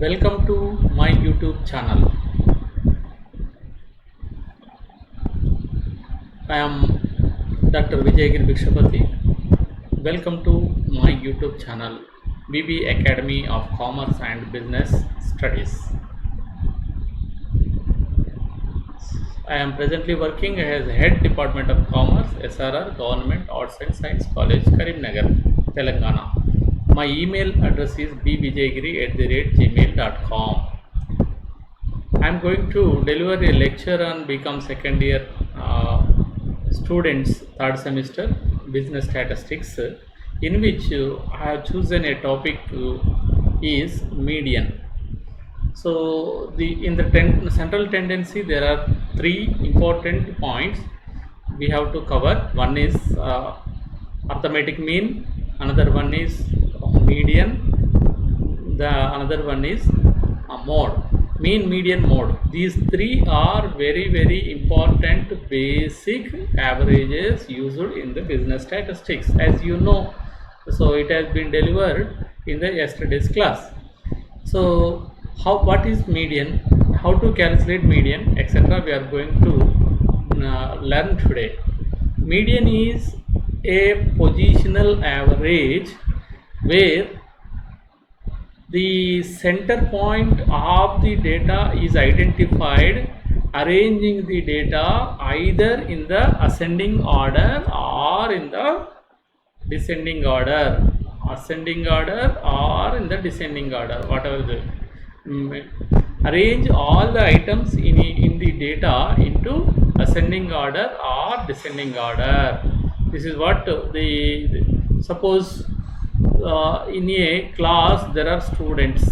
Welcome to my YouTube channel. I am Dr. Vijayagiri Bhikshapati. Welcome to my YouTube channel, BB Academy of Commerce and Business Studies. I am presently working as Head Department of Commerce, SRR, Government Arts and Science College, Karimnagar, Telangana. My email address is bvijayagiri@gmail.com. I am going to deliver a lecture on BCom second year students third semester business statistics, in which I have chosen a topic is median. So in the central tendency there are three important points we have to cover. One is arithmetic mean, another one is median, another one is mode. Mean, median, mode. These three are very important basic averages used in the business statistics, as you know. So it has been delivered in the yesterday's class. So what is median, how to calculate median, etc., we are going to learn today. Median is a positional average where the center point of the data is identified, arranging the data either in the ascending order or in the descending order, or in the descending order, whatever the arrange all the items in the data into ascending order or descending order. This is what suppose in a class there are students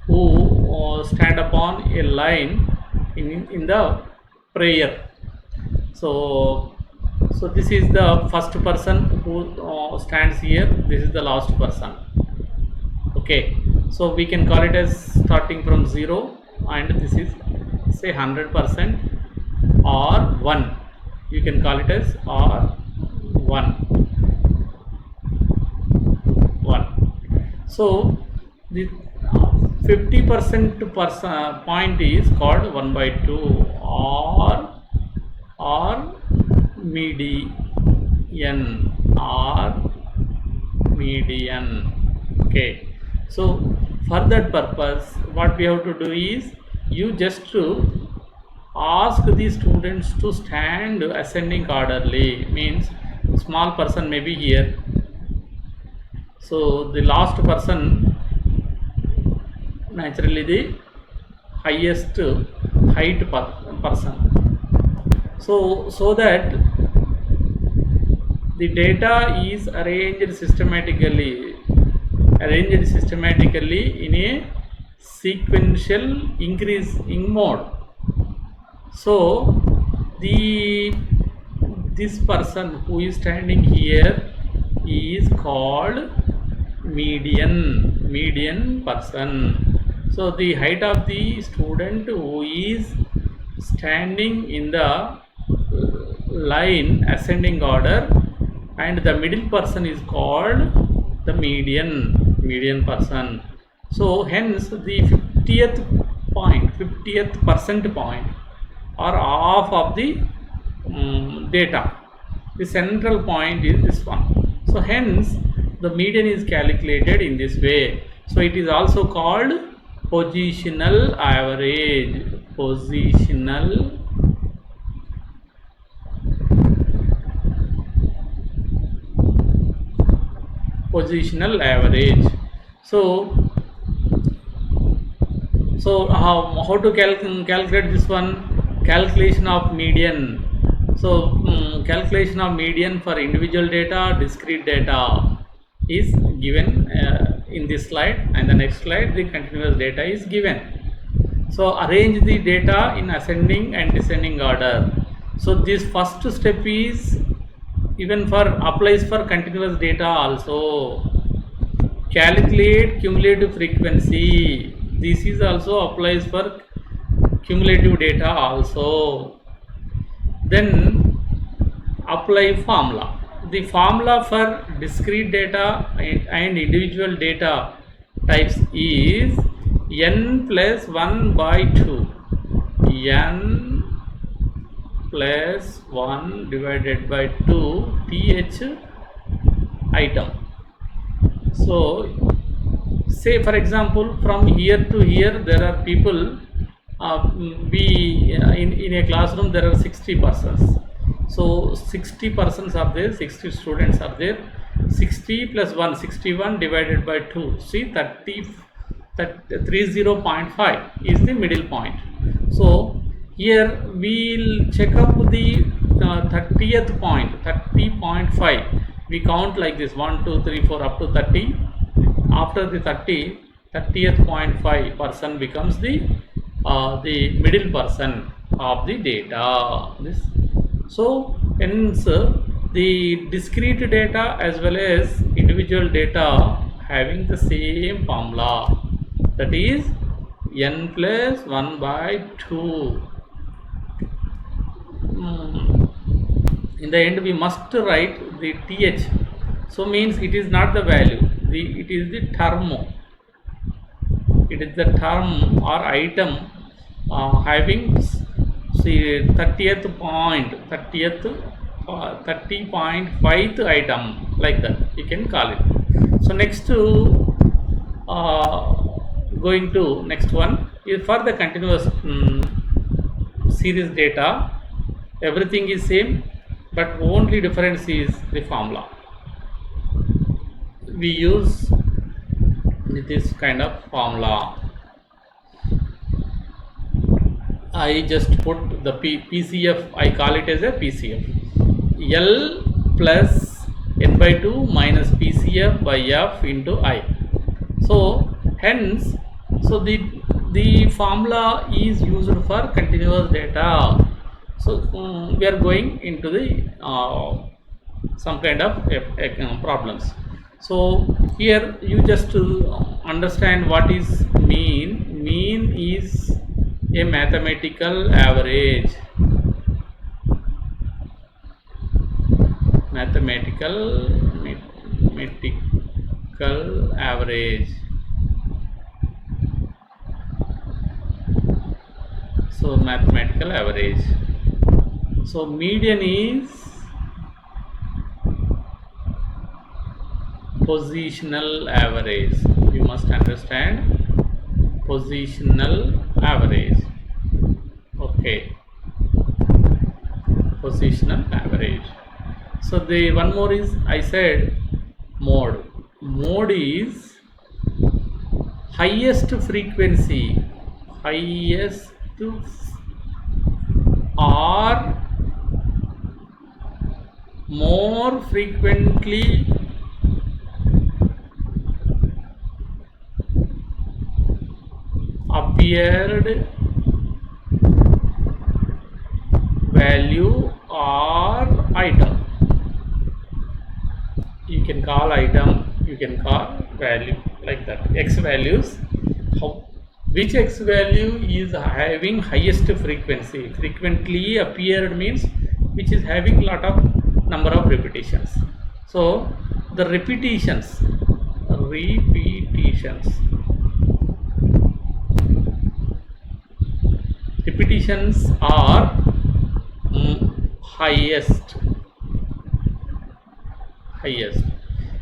who stand upon a line in the prayer. So this is the first person who stands here, this is the last person. Okay, so we can call it as starting from 0, and this is say 100% or 1, you can call it as R1. So the 50% point is called 1/2 or median, Okay, so for that purpose what we have to do is you just to ask the students to stand ascending orderly, means small person may be here, so the last person naturally the highest height person, so that the data is arranged systematically in a sequential increasing mode. So this person who is standing here is called median person. So the height of the student who is standing in the line ascending order, and the middle person is called the median person. So hence the 50th percent point or half of the data, the central point is this one. So hence the median is calculated in this way. So it is also called positional average. Positional average. So how to calculate this one? Calculation of median. So calculation of median for individual data, discrete data is given in this slide, and the next slide the continuous data is given. So arrange the data in ascending and descending order. So this first step is even applies for continuous data also. Calculate cumulative frequency, this is also applies for cumulative data also. Then apply formula. The formula for discrete data and individual data types is n plus 1 by 2, n plus 1 divided by 2 th item. So say for example from here to here there are people, in a classroom there are 60 persons. So 60 persons are there, 60 students are there. 60 plus 1, 61 divided by 2. See 30.5 is the middle point. So here we'll check up the 30th point, 30.5. We count like this 1, 2, 3, 4 up to 30. After the 30th 0.5 person becomes the middle person of the data. This. So hence the discrete data as well as individual data having the same formula, that is n plus 1 by 2. In the end we must write the th, so means it is not the value, it is the term, it is the term or item having 30th point, 30.5th item, like that you can call it. So next to going to next one is for the continuous series data. Everything is same, but only difference is the formula. We use this kind of formula. I just put the PCF, I call it as a PCF. L plus n by 2 minus PCF by f into I. So hence, so the formula is used for continuous data. So we are going into the some kind of problems. So here you just understand what is mean. Mean is a mathematical average. Mathematical average. So mathematical average. So median is positional average. You must understand positional average. Okay, positional average. So the one more is, I said mode. Mode is highest frequency, highest or more frequently appeared value or item. You can call item, you can call value, like that. X values, which X value is having highest frequency. Frequently appeared means which is having lot of number of repetitions. So the repetitions are highest.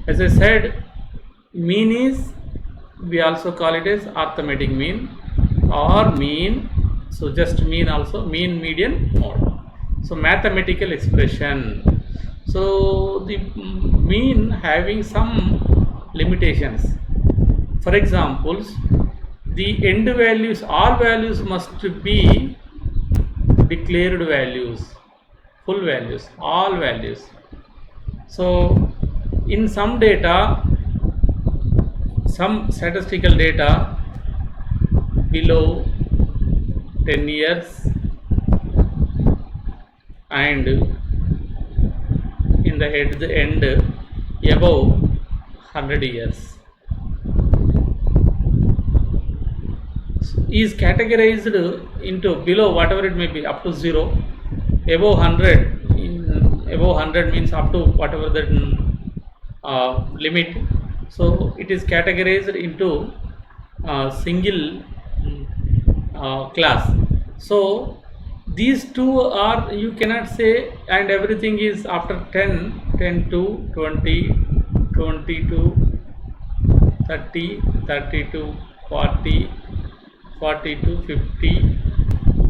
As I said, mean is, we also call it as arithmetic mean or mean. So just mean also, mean, median, mode. So mathematical expression. So the mean having some limitations. For examples, the end values, all values must be declared values, full values, all values. So in some data, some statistical data below 10 years and in the end above 100 years is categorized into below whatever it may be up to 0, above 100, above 100 means up to whatever the limit, So it is categorized into single class. So these two are, you cannot say, and everything is after 10, 10 to 20, 20 to 30, 30 to 40, 40 to 50,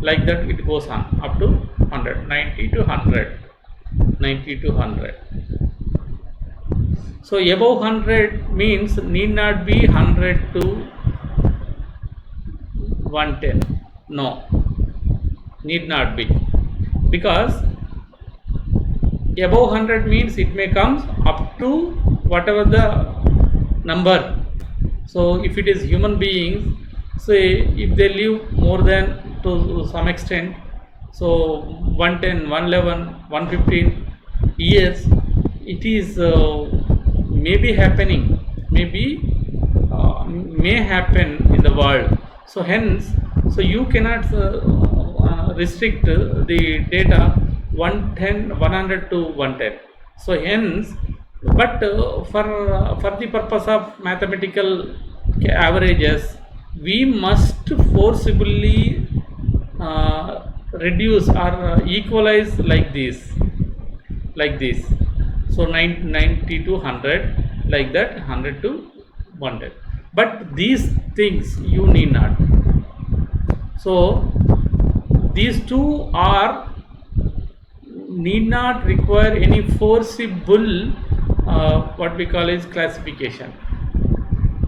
like that it goes on up to 100, 90 to 100, 90 to 100. So above 100 means need not be 100 to 110. No, need not be, because above 100 means it may come up to whatever the number. So if it is human beings, say if they live more than to some extent, so 110, 111, 115 years, it is maybe happening, maybe may happen in the world. So hence, so you cannot restrict the data 110, 100 to 110. So hence, but for the purpose of mathematical averages, we must forcibly reduce or equalize like this, like this. So 90 to 100, like that, 100 to 100. But these things you need not. So these two are need not require any forcible what we call is classification.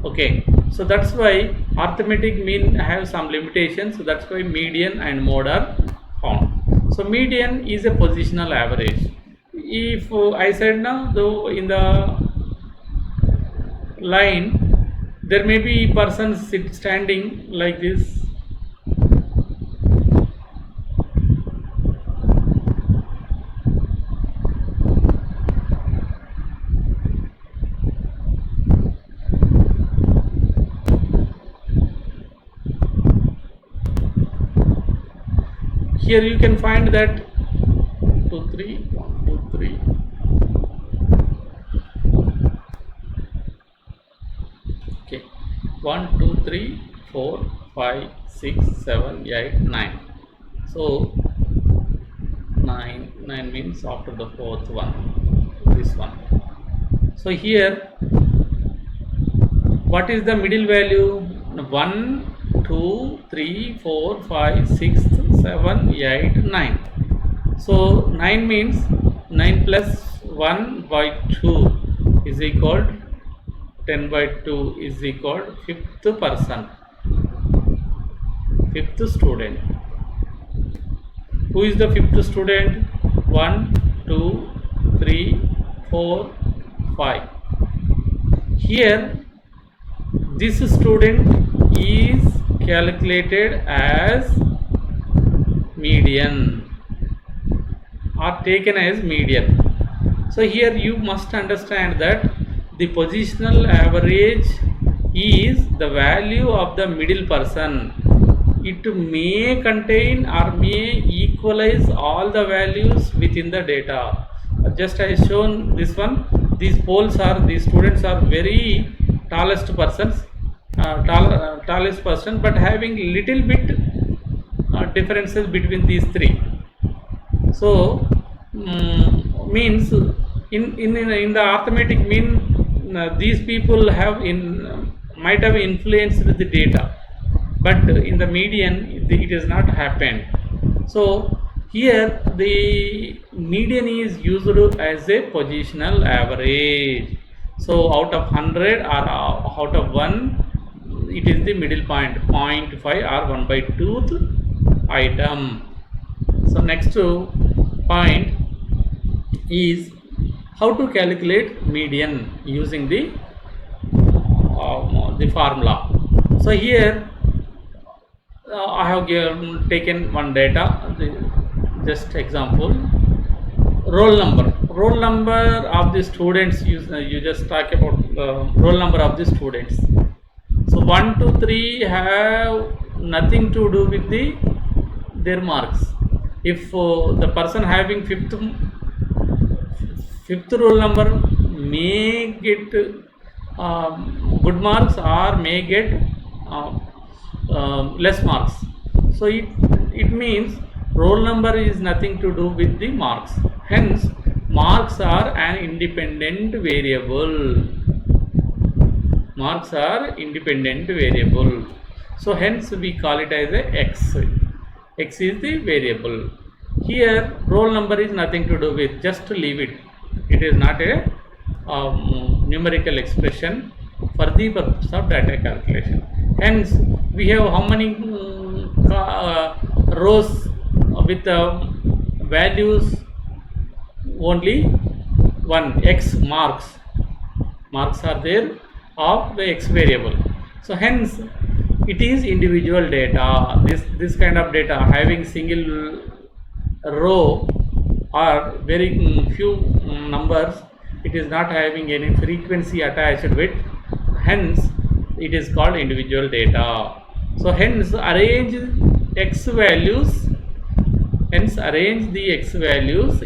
Okay, so that's why arithmetic mean have some limitations. So that's why median and mode are found. So median is a positional average. If I said now, though in the line there may be persons standing like this. Here you can find that 2, 3, 1, 2, 3. Okay, 1, 2, 3, 4, 5, 6, 7, 8, 9. So 9 means after the fourth one, this one. So here, what is the middle value? 1, 2, 3, 4, 5, 6, 7, 8, 9. So 9 means 9 plus 1 by 2 is equal 10 by 2 is equal fifth person, fifth student. Who is the fifth student? 1, 2, 3, 4, 5. Here this student is calculated as median or taken as median. So here you must understand that the positional average is the value of the middle person. It may contain or may equalize all the values within the data. Just I shown this one. These students are very tallest persons, tallest person, but having little bit differences between these three. So means in the arithmetic mean these people have might have influenced the data, but in the median it has not happened. So here the median is used as a positional average. So out of 100 or out of 1, it is the middle point, 0.5 or 1 by 2th item. So next point is how to calculate median using the formula. So here I have taken one data, just example. Roll number of the students, you just talk about roll number of the students. So 1, 2, 3 have nothing to do with their marks. If the person having fifth roll number may get good marks or may get less marks. So it means roll number is nothing to do with the marks. Hence, marks are an independent variable. Marks are independent variable. So hence we call it as a x. X is the variable. Here roll number is nothing to do with, just leave it. It is not a numerical expression for the purpose of data calculation. Hence we have how many rows with values? Only one, x marks. Marks are there of the x variable. So hence it is individual data. This kind of data having single row or very few numbers, it is not having any frequency attached with, hence it is called individual data. So hence arrange the x values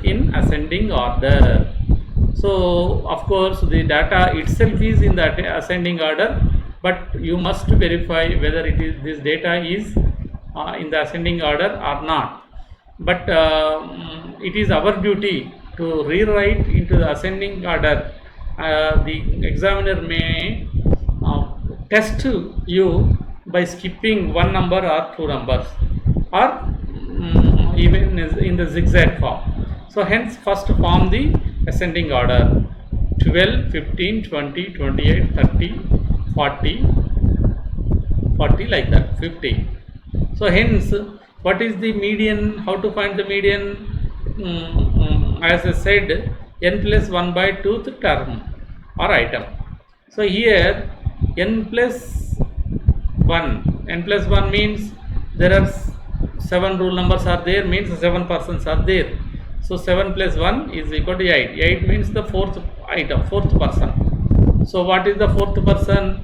in ascending order. So of course the data itself is in that ascending order, but you must verify whether this data is in the ascending order or not. But it is our duty to rewrite into the ascending order. The examiner may test you by skipping one number or two numbers, or even in the zigzag form. So hence first form the ascending order: 12, 15, 20, 28, 30, 40, 40 like that, 50. So hence what is the median? How to find the median? As I said, n plus 1 by 2th term or item. So here n plus 1 means there are 7 rule numbers are there, means 7 persons are there. So 7 plus 1 is equal to 8. 8 means the fourth item, fourth person. So what is the fourth person?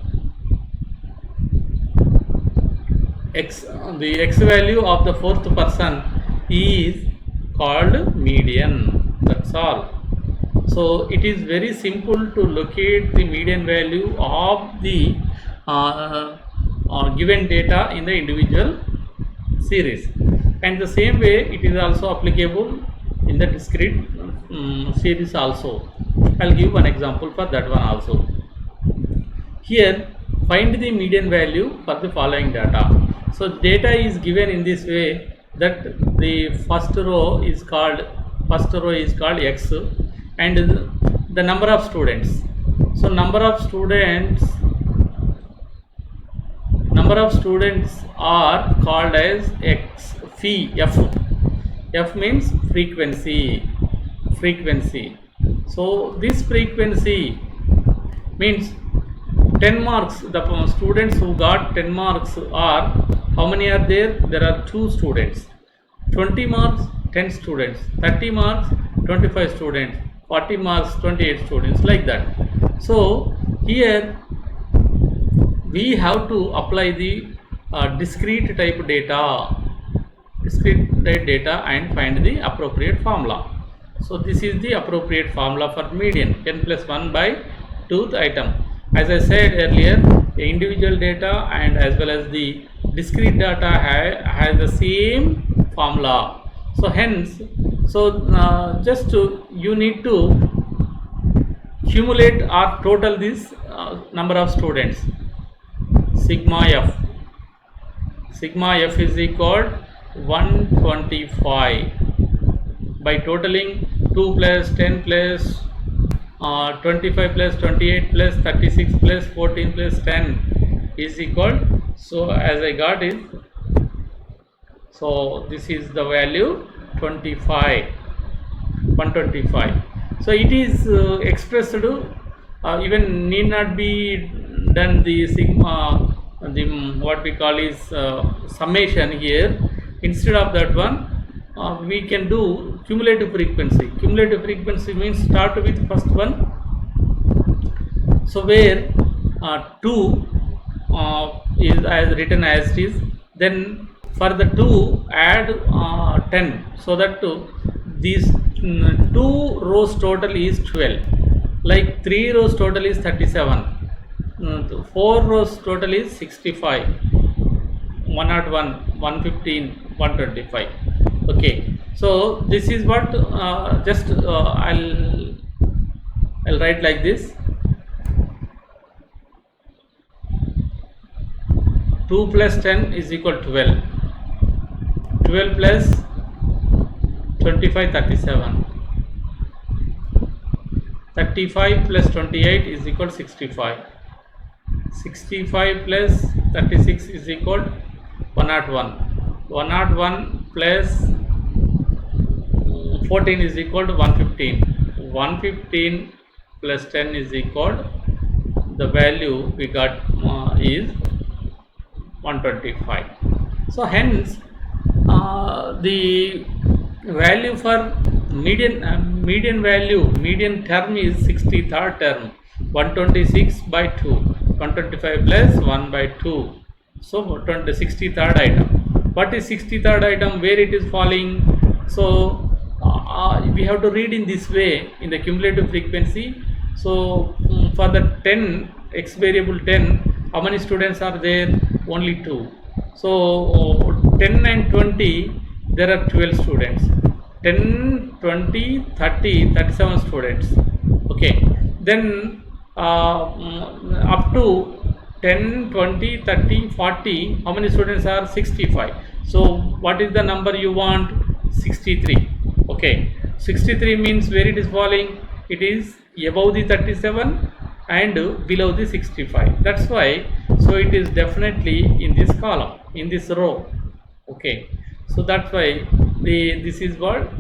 The x value of the fourth person is called median. That's all. So it is very simple to locate the median value of the given data in the individual series, and the same way it is also applicable in the discrete series also. I'll give one example for that one also. Here find the median value for the following data. So data is given in this way that the first row is called x, and the number of students. So number of students are called as x phi f. F means frequency. So this frequency means 10 marks. The students who got 10 marks are, how many are there? There are 2 students. 20 marks, 10 students. 30 marks, 25 students. 40 marks, 28 students, like that. So here we have to apply the discrete type data and find the appropriate formula. So this is the appropriate formula for median, n plus 1 by 2th item. As I said earlier, the individual data and as well as the discrete data has the same formula. So hence, you need to cumulate or total this number of students. Sigma f is equal 125 by totaling 2 plus 10 plus 25 plus 28 plus 36 plus 14 plus 10 is equal. So as I got it, so this is the value 125. So it is expressed even need not be done the sigma, what we call is summation here. Instead of that one, we can do cumulative frequency. Cumulative frequency means start with first one. So where 2 is as written as it is, then for the 2 add 10, so that these 2 rows total is 12. Like 3 rows total is 37. 4 rows total is 65, 101, 115, 125. Okay, so this is what just I'll write like this. 2 plus 10 is equal to 12. 12 plus 25, 37. 35 plus 28 is equal to 65. 65 plus 36 is equal to 101. 101 plus 14 is equal to 115. 115 plus 10 is equal to, the value we got is 125. So hence the value for median term is 63rd term, 126 by 2, 125 plus 1 by 2, so 63rd item. What is 63rd item, where it is falling? So we have to read in this way in the cumulative frequency. So for the 10 x variable 10, how many students are there? Only 2. So 10 and 20, there are 12 students. 10, 20, 30, 37 students. Okay, then up to 10, 20, 30, 40, how many students are? 65. So what is the number you want? 63. Okay, 63 means where it is falling? It is above the 37 and below the 65. That's why, so it is definitely in this column, in this row. Okay, so that's why this is what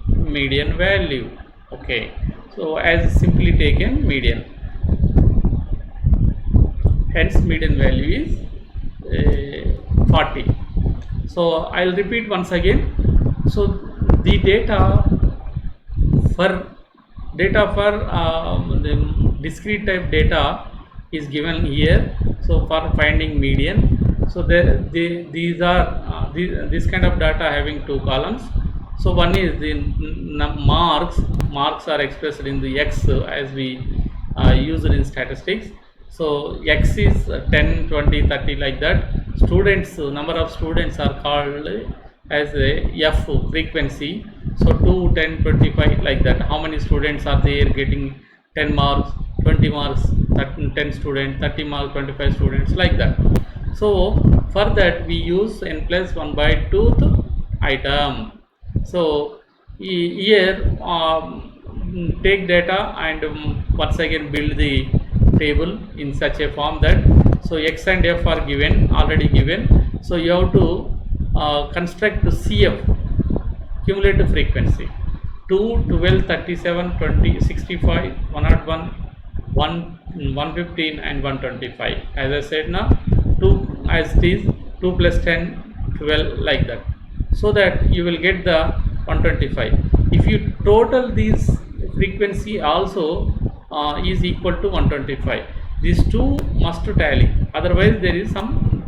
median value. Okay, so as simply taken median, hence median value is 40. So I'll repeat once again. So the data for the discrete type data is given here. So for finding median, so these are this kind of data having two columns. So one is the marks are expressed in the x as we use it in statistics. So x is 10, 20, 30 like that. Students, number of students are called as a f frequency. So 2, 10, 25 like that. How many students are there getting 10 marks, 20 marks, 10 students, 30 marks, 25 students like that. So for that we use n plus 1 by 2th item. So here take data and once again build the table in such a form that, so x and f are given, already given. So you have to construct the CF, cumulative frequency, 2, 12, 37, 20, 65, 101, 115 and 125. As I said now, 2 as it is, 2 plus 10, 12 like that. So that you will get the 125. If you total these frequency also is equal to 125. These two must tally, otherwise there is some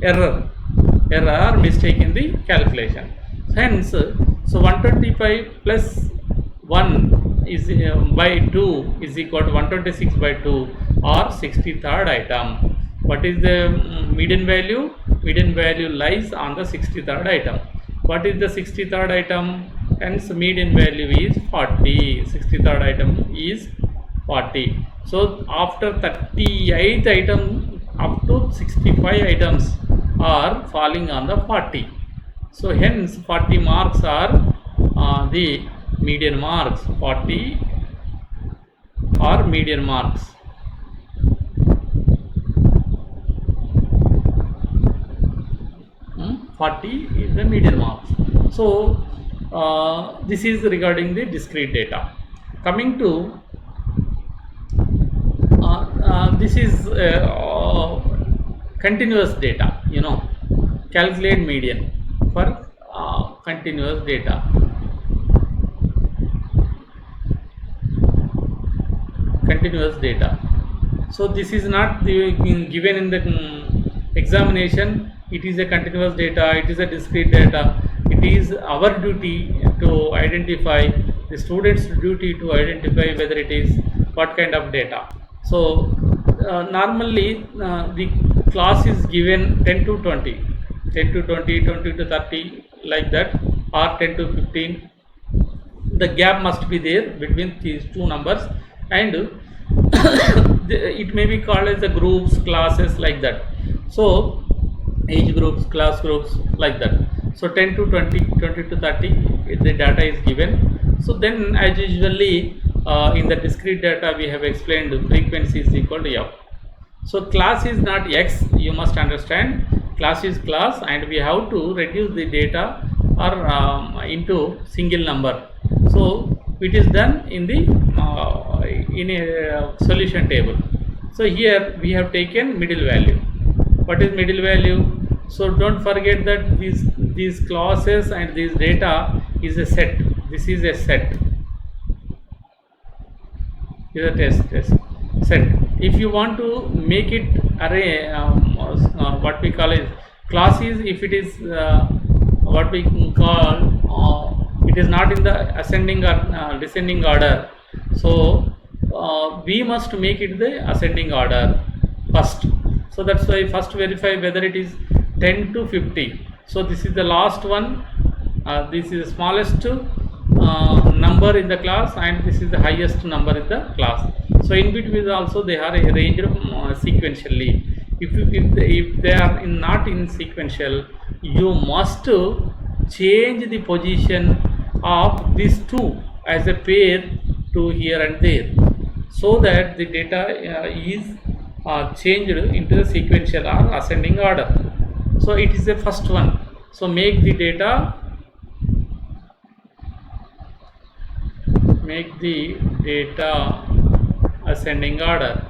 error or mistake in the calculation. Hence, so 125 plus 1 is by 2 is equal to 126 by 2 or 63rd item. What is the median value? Median value lies on the 63rd item. What is the 63rd item? Hence median value is 40. 63rd item is 40. So after 38th item up to 65 items are falling on the 40. So hence 40 marks are the median marks. 40 are median marks. Hmm? 40 is the median marks. So this is regarding the discrete data. Coming to this is continuous data. Calculate median for continuous data. Continuous data. So this is not given in the examination. It is a continuous data. It is a discrete data. It is our duty to identify, the student's duty to identify whether it is what kind of data. So normally the class is given 10 to 20, 10 to 20, 20 to 30, like that, or 10 to 15. The gap must be there between these two numbers, and it may be called as the groups, classes, like that. So age groups, class groups, like that. So 10 to 20, 20 to 30, the data is given. So then, as usually in the discrete data we have explained, frequency is equal to f. So class is not x, you must understand. Class is class, and we have to reduce the data or into single number. So it is done in the in a solution table. So here we have taken middle value. What is middle value? So don't forget that these clauses and this data is a set. This is a set. Is a test set. If you want to make it array, what we call is classes, if it is what we call it is not in the ascending or descending order, so we must make it the ascending order first. So that's why first verify whether it is 10 to 50. So this is the last one, this is the smallest number in the class, and this is the highest number in the class. So in between also they are arranged sequentially. If they are not in sequential, you must change the position of these two as a pair to here and there, so that the data is changed into the sequential or ascending order. So it is the first one. So make the data ascending order.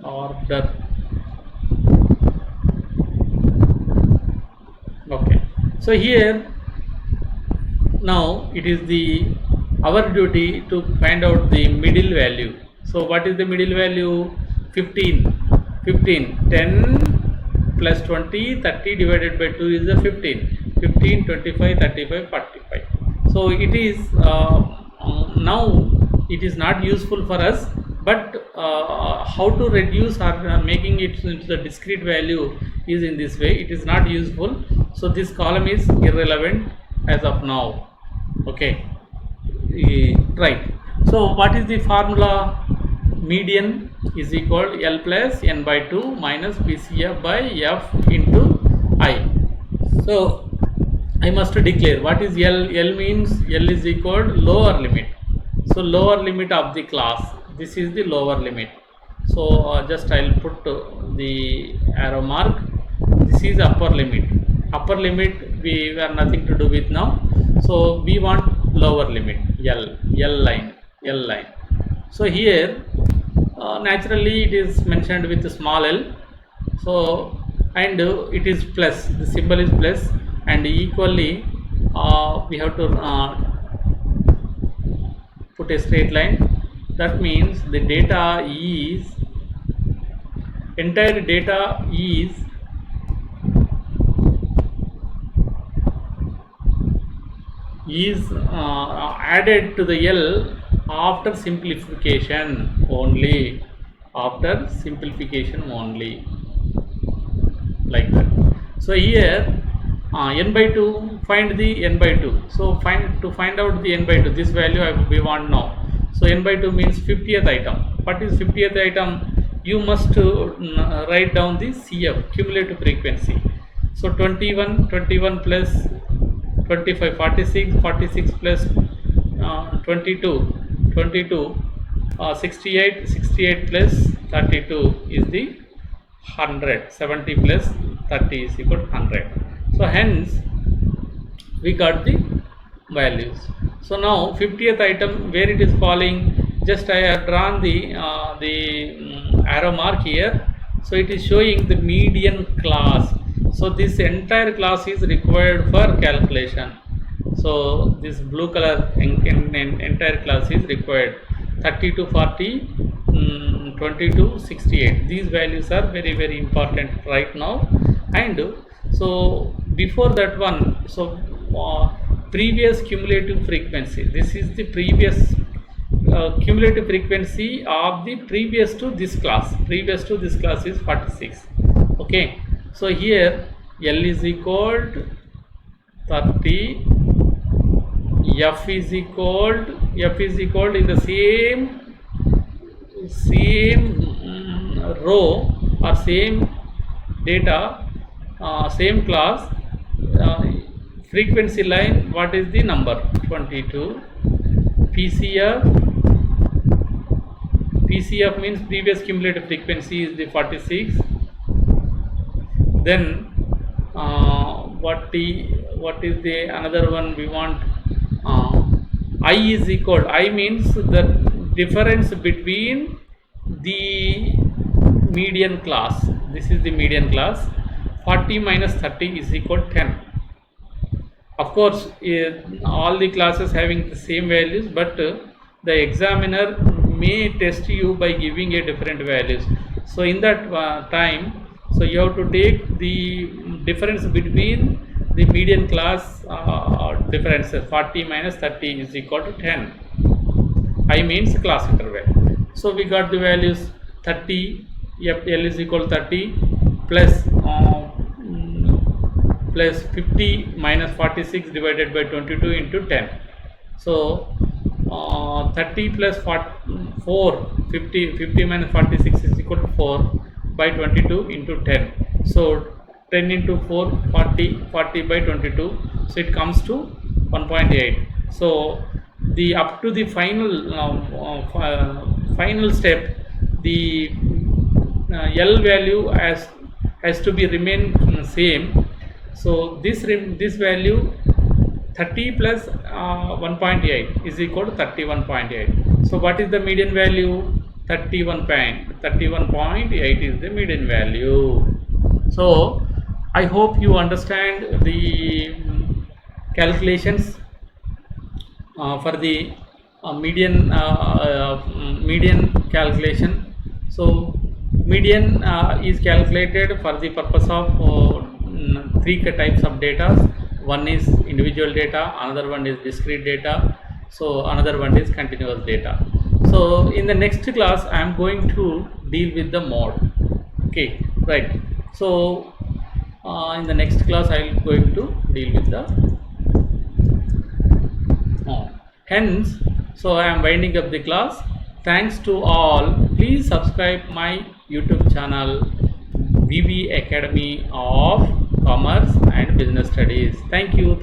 Order. Okay. So here now it is our duty to find out the middle value. So what is the middle value? 15. 10 plus 20, 30 divided by 2 is the 15. 15, 25, 35, 45. So it is now it is not useful for us, but how to reduce or making it into the discrete value is in this way. It is not useful. So this column is irrelevant as of now. Okay, right. So what is the formula? Median is equal to L plus n by 2 minus PCF by f into I. So I must declare what is L. L means L is equal to lower limit. So lower limit of the class. This is the lower limit. So just I will put the arrow mark. This is upper limit. Upper limit we have nothing to do with now. So we want lower limit, L line. So here naturally it is mentioned with a small l. So and it is plus, the symbol is plus, and equally we have to put a straight line. That means the data is, entire data is added to the L after simplification only, like that. So here n by 2, find the n by 2. So to find out the n by 2, this value we want now. So n by 2 means 50th item. What is 50th item? You must write down the CF, cumulative frequency. So 21 plus 25, 46 plus 22, 68 plus 32 is the 100. 70 plus 30 is equal to 100. So hence we got the values. So now 50th item, where it is falling, just I have drawn the arrow mark here. So it is showing the median class. So this entire class is required for calculation. So this blue color entire class is required. 30 to 40, 20 to 68. These values are very important right now. And so before that one, so previous cumulative frequency, this is the previous cumulative frequency of the previous to this class is 46. Okay, so here L is equal to 30, F is equal to in the same row or same data, same class, frequency line, what is the number? 22. PCF means previous cumulative frequency is the 46. Then what is the another one we want? I is equal, I means the difference between the median class, this is the median class. 40 minus 30 is equal to 10. Of course, all the classes having the same values, but the examiner may test you by giving a different values. So in that time, so you have to take the difference between the median class difference. 40 minus 30 is equal to 10. I means class interval. So we got the values 30, L is equal to 30 plus 50 minus 46 divided by 22 into 10. So 30 plus 50 minus 46 is equal to 4 by 22 into 10. So 10 into 4, 40 by 22. So it comes to 1.8. So the up to the final step, the L value has to be remain same. So this value 30 plus 1.8 is equal to 31.8. So what is the median value? 31.8 is the median value. So I hope you understand the calculations for the median calculation. So median is calculated for the purpose of three types of data. One is individual data, another one is discrete data, so another one is continuous data. So in the next class I am going to deal with the mode. Okay, right. So in the next class I am going to deal with the mode. Hence, so I am winding up the class. Thanks to all. Please subscribe my YouTube channel, VV Academy of Commerce and Business Studies. Thank you.